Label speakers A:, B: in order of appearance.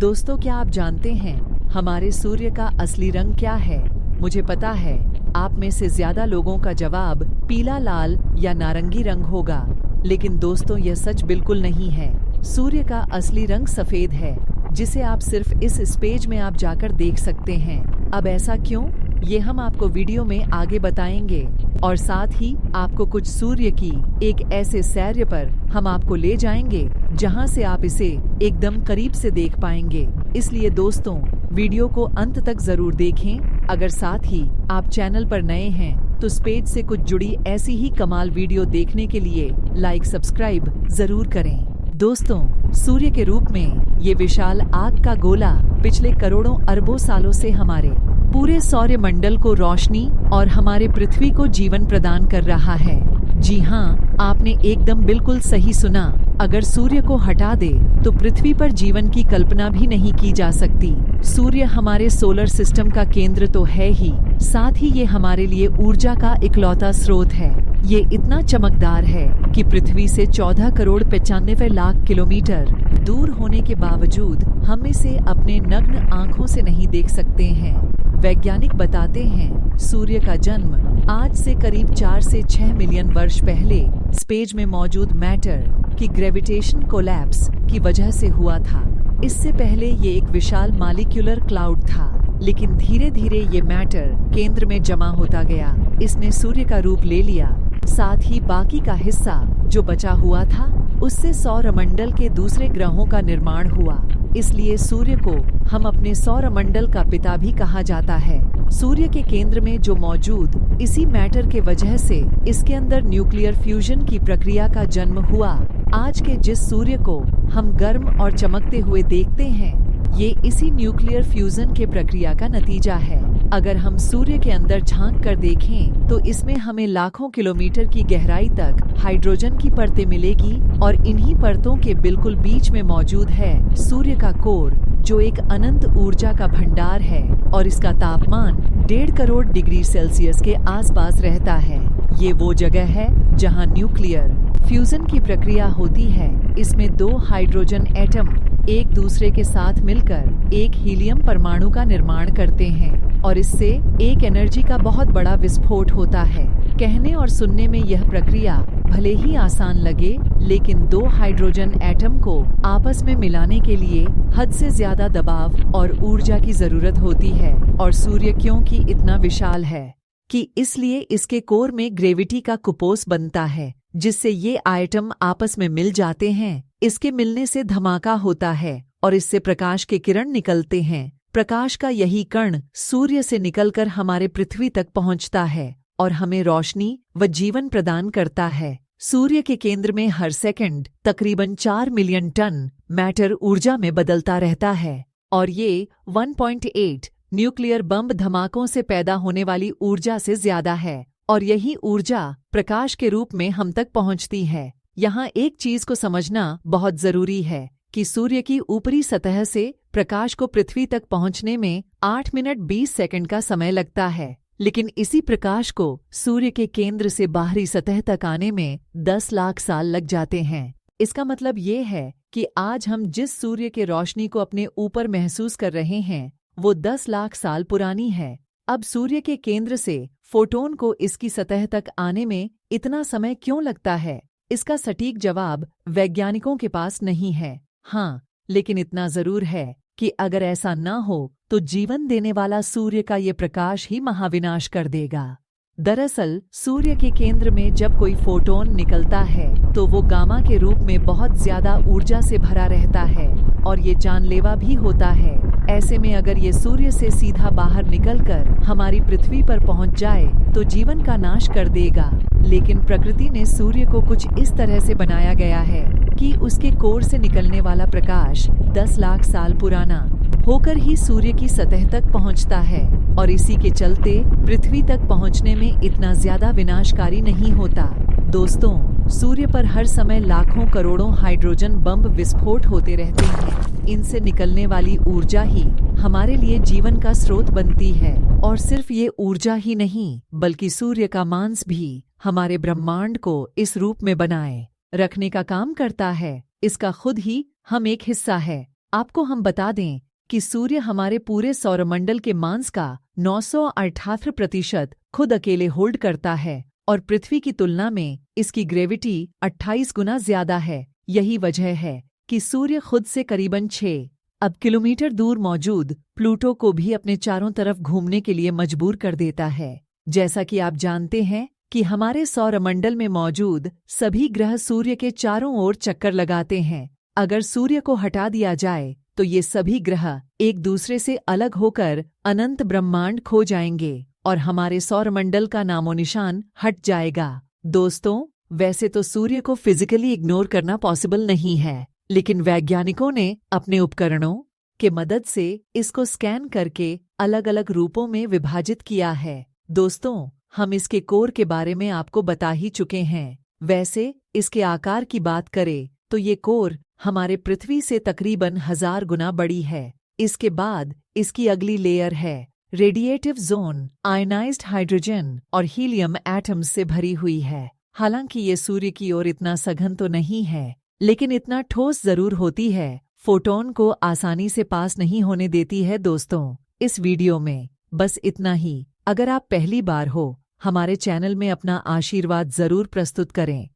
A: दोस्तों, क्या आप जानते हैं हमारे सूर्य का असली रंग क्या है? मुझे पता है आप में से ज्यादा लोगों का जवाब पीला, लाल या नारंगी रंग होगा, लेकिन दोस्तों यह सच बिल्कुल नहीं है। सूर्य का असली रंग सफेद है, जिसे आप सिर्फ इस स्पेज में आप जाकर देख सकते हैं। अब ऐसा क्यों, ये हम आपको वीडियो में आगे बताएंगे, और साथ ही आपको कुछ सूर्य की एक ऐसे सैर पर हम आपको ले जाएंगे जहां से आप इसे एकदम करीब से देख पाएंगे। इसलिए दोस्तों, वीडियो को अंत तक जरूर देखें। अगर साथ ही आप चैनल पर नए हैं तो स्पेस से कुछ जुड़ी ऐसी ही कमाल वीडियो देखने के लिए लाइक सब्सक्राइब जरूर करें। दोस्तों, सूर्य के रूप में ये विशाल आग का गोला पिछले करोड़ों अरबों सालों से हमारे पूरे सौर मंडल को रोशनी और हमारे पृथ्वी को जीवन प्रदान कर रहा है। जी हाँ, आपने एकदम बिल्कुल सही सुना। अगर सूर्य को हटा दे तो पृथ्वी पर जीवन की कल्पना भी नहीं की जा सकती। सूर्य हमारे सोलर सिस्टम का केंद्र तो है ही, साथ ही ये हमारे लिए ऊर्जा का इकलौता स्रोत है। ये इतना चमकदार है कि पृथ्वी से 14 करोड़ 95 लाख किलोमीटर दूर होने के बावजूद हम इसे अपने नग्न आंखों से नहीं देख सकते हैं। वैज्ञानिक बताते हैं सूर्य का जन्म आज से करीब 4 से 6 मिलियन वर्ष पहले स्पेस में मौजूद मैटर की ग्रेविटेशन कोलैप्स की वजह से हुआ था। इससे पहले ये एक विशाल मॉलिक्यूलर क्लाउड था, लेकिन धीरे धीरे ये मैटर केंद्र में जमा होता गया। इसने सूर्य का रूप ले लिया, साथ ही बाकी का हिस्सा जो बचा हुआ था उससे सौरमंडल के दूसरे ग्रहों का निर्माण हुआ। इसलिए सूर्य को हम अपने सौरमंडल का पिता भी कहा जाता है। सूर्य के केंद्र में जो मौजूद इसी मैटर के वजह से इसके अंदर न्यूक्लियर फ्यूजन की प्रक्रिया का जन्म हुआ। आज के जिस सूर्य को हम गर्म और चमकते हुए देखते हैं, ये इसी न्यूक्लियर फ्यूजन के प्रक्रिया का नतीजा है। अगर हम सूर्य के अंदर झांक कर देखें तो इसमें हमें लाखों किलोमीटर की गहराई तक हाइड्रोजन की परतें मिलेगी, और इन्हीं परतों के बिल्कुल बीच में मौजूद है सूर्य का कोर, जो एक अनंत ऊर्जा का भंडार है, और इसका तापमान 1.5 करोड़ डिग्री सेल्सियस के आसपास रहता है। ये वो जगह है जहां न्यूक्लियर फ्यूजन की प्रक्रिया होती है। इसमें 2 हाइड्रोजन एटम एक दूसरे के साथ मिलकर एक हीलियम परमाणु का निर्माण करते हैं, और इससे एक एनर्जी का बहुत बड़ा विस्फोट होता है। कहने और सुनने में यह प्रक्रिया भले ही आसान लगे, लेकिन 2 हाइड्रोजन एटम को आपस में मिलाने के लिए हद से ज्यादा दबाव और ऊर्जा की जरूरत होती है। और सूर्य क्योंकि इतना विशाल है कि इसलिए इसके कोर में ग्रेविटी का कुपोस बनता है, जिससे ये आइटम आपस में मिल जाते हैं। इसके मिलने से धमाका होता है और इससे प्रकाश के किरण निकलते हैं। प्रकाश का यही कण सूर्य से निकलकर हमारे पृथ्वी तक पहुंचता है और हमें रोशनी व जीवन प्रदान करता है। सूर्य के केंद्र में हर सेकंड तकरीबन 4 मिलियन टन मैटर ऊर्जा में बदलता रहता है, और ये 1.8 न्यूक्लियर बम धमाकों से पैदा होने वाली ऊर्जा से ज्यादा है, और यही ऊर्जा प्रकाश के रूप में हम तक पहुंचती है। यहाँ एक चीज को समझना बहुत जरूरी है कि सूर्य की ऊपरी सतह से प्रकाश को पृथ्वी तक पहुंचने में 8 मिनट 20 सेकंड का समय लगता है, लेकिन इसी प्रकाश को सूर्य के केंद्र से बाहरी सतह तक आने में 10 लाख साल लग जाते हैं। इसका मतलब ये है कि आज हम जिस सूर्य के रोशनी को अपने ऊपर महसूस कर रहे हैं, वो 10 लाख साल पुरानी है। अब सूर्य के केंद्र से फोटोन को इसकी सतह तक आने में इतना समय क्यों लगता है? इसका सटीक जवाब वैज्ञानिकों के पास नहीं है। हाँ, लेकिन इतना जरूर है कि अगर ऐसा न हो तो जीवन देने वाला सूर्य का ये प्रकाश ही महाविनाश कर देगा। दरअसल सूर्य के केंद्र में जब कोई फोटोन निकलता है तो वो गामा के रूप में बहुत ज्यादा ऊर्जा से भरा रहता है, और ये जानलेवा भी होता है। ऐसे में अगर ये सूर्य से सीधा बाहर निकलकर हमारी पृथ्वी पर पहुंच जाए तो जीवन का नाश कर देगा। लेकिन प्रकृति ने सूर्य को कुछ इस तरह से बनाया गया है कि उसके कोर से निकलने वाला प्रकाश 10 लाख साल पुराना होकर ही सूर्य की सतह तक पहुंचता है, और इसी के चलते पृथ्वी तक पहुंचने में इतना ज्यादा विनाशकारी नहीं होता। दोस्तों, सूर्य पर हर समय लाखों करोड़ों हाइड्रोजन बम विस्फोट होते रहते हैं। इनसे निकलने वाली ऊर्जा ही हमारे लिए जीवन का स्रोत बनती है, और सिर्फ ये ऊर्जा ही नहीं बल्कि सूर्य का मांस भी हमारे ब्रह्मांड को इस रूप में बनाए रखने का काम करता है। इसका खुद ही हम एक हिस्सा है। आपको हम बता दें कि सूर्य हमारे पूरे सौरमंडल के मास का 988% खुद अकेले होल्ड करता है और पृथ्वी की तुलना में इसकी ग्रेविटी 28 गुना ज्यादा है। यही वजह है कि सूर्य खुद से करीबन 6 अब किलोमीटर दूर मौजूद प्लूटो को भी अपने चारों तरफ घूमने के लिए मजबूर कर देता है। जैसा कि आप जानते हैं कि हमारे सौरमंडल में मौजूद सभी ग्रह सूर्य के चारों ओर चक्कर लगाते हैं। अगर सूर्य को हटा दिया जाए तो ये सभी ग्रह एक दूसरे से अलग होकर अनंत ब्रह्मांड खो जाएंगे और हमारे सौरमंडल का नामो निशान हट जाएगा। दोस्तों, वैसे तो सूर्य को फिजिकली इग्नोर करना पॉसिबल नहीं है, लेकिन वैज्ञानिकों ने अपने उपकरणों के मदद से इसको स्कैन करके अलग अलग रूपों में विभाजित किया है। दोस्तों, हम इसके कोर के बारे में आपको बता ही चुके हैं। वैसे इसके आकार की बात करें तो ये कोर हमारे पृथ्वी से तकरीबन 1000 गुना बड़ी है। इसके बाद इसकी अगली लेयर है रेडिएटिव जोन, आयनाइज्ड हाइड्रोजन और हीलियम एटम्स से भरी हुई है। हालांकि ये सूर्य की ओर इतना सघन तो नहीं है, लेकिन इतना ठोस जरूर होती है, फोटोन को आसानी से पास नहीं होने देती है। दोस्तों, इस वीडियो में बस इतना ही। अगर आप पहली बार हो, हमारे चैनल में अपना आशीर्वाद जरूर प्रस्तुत करें।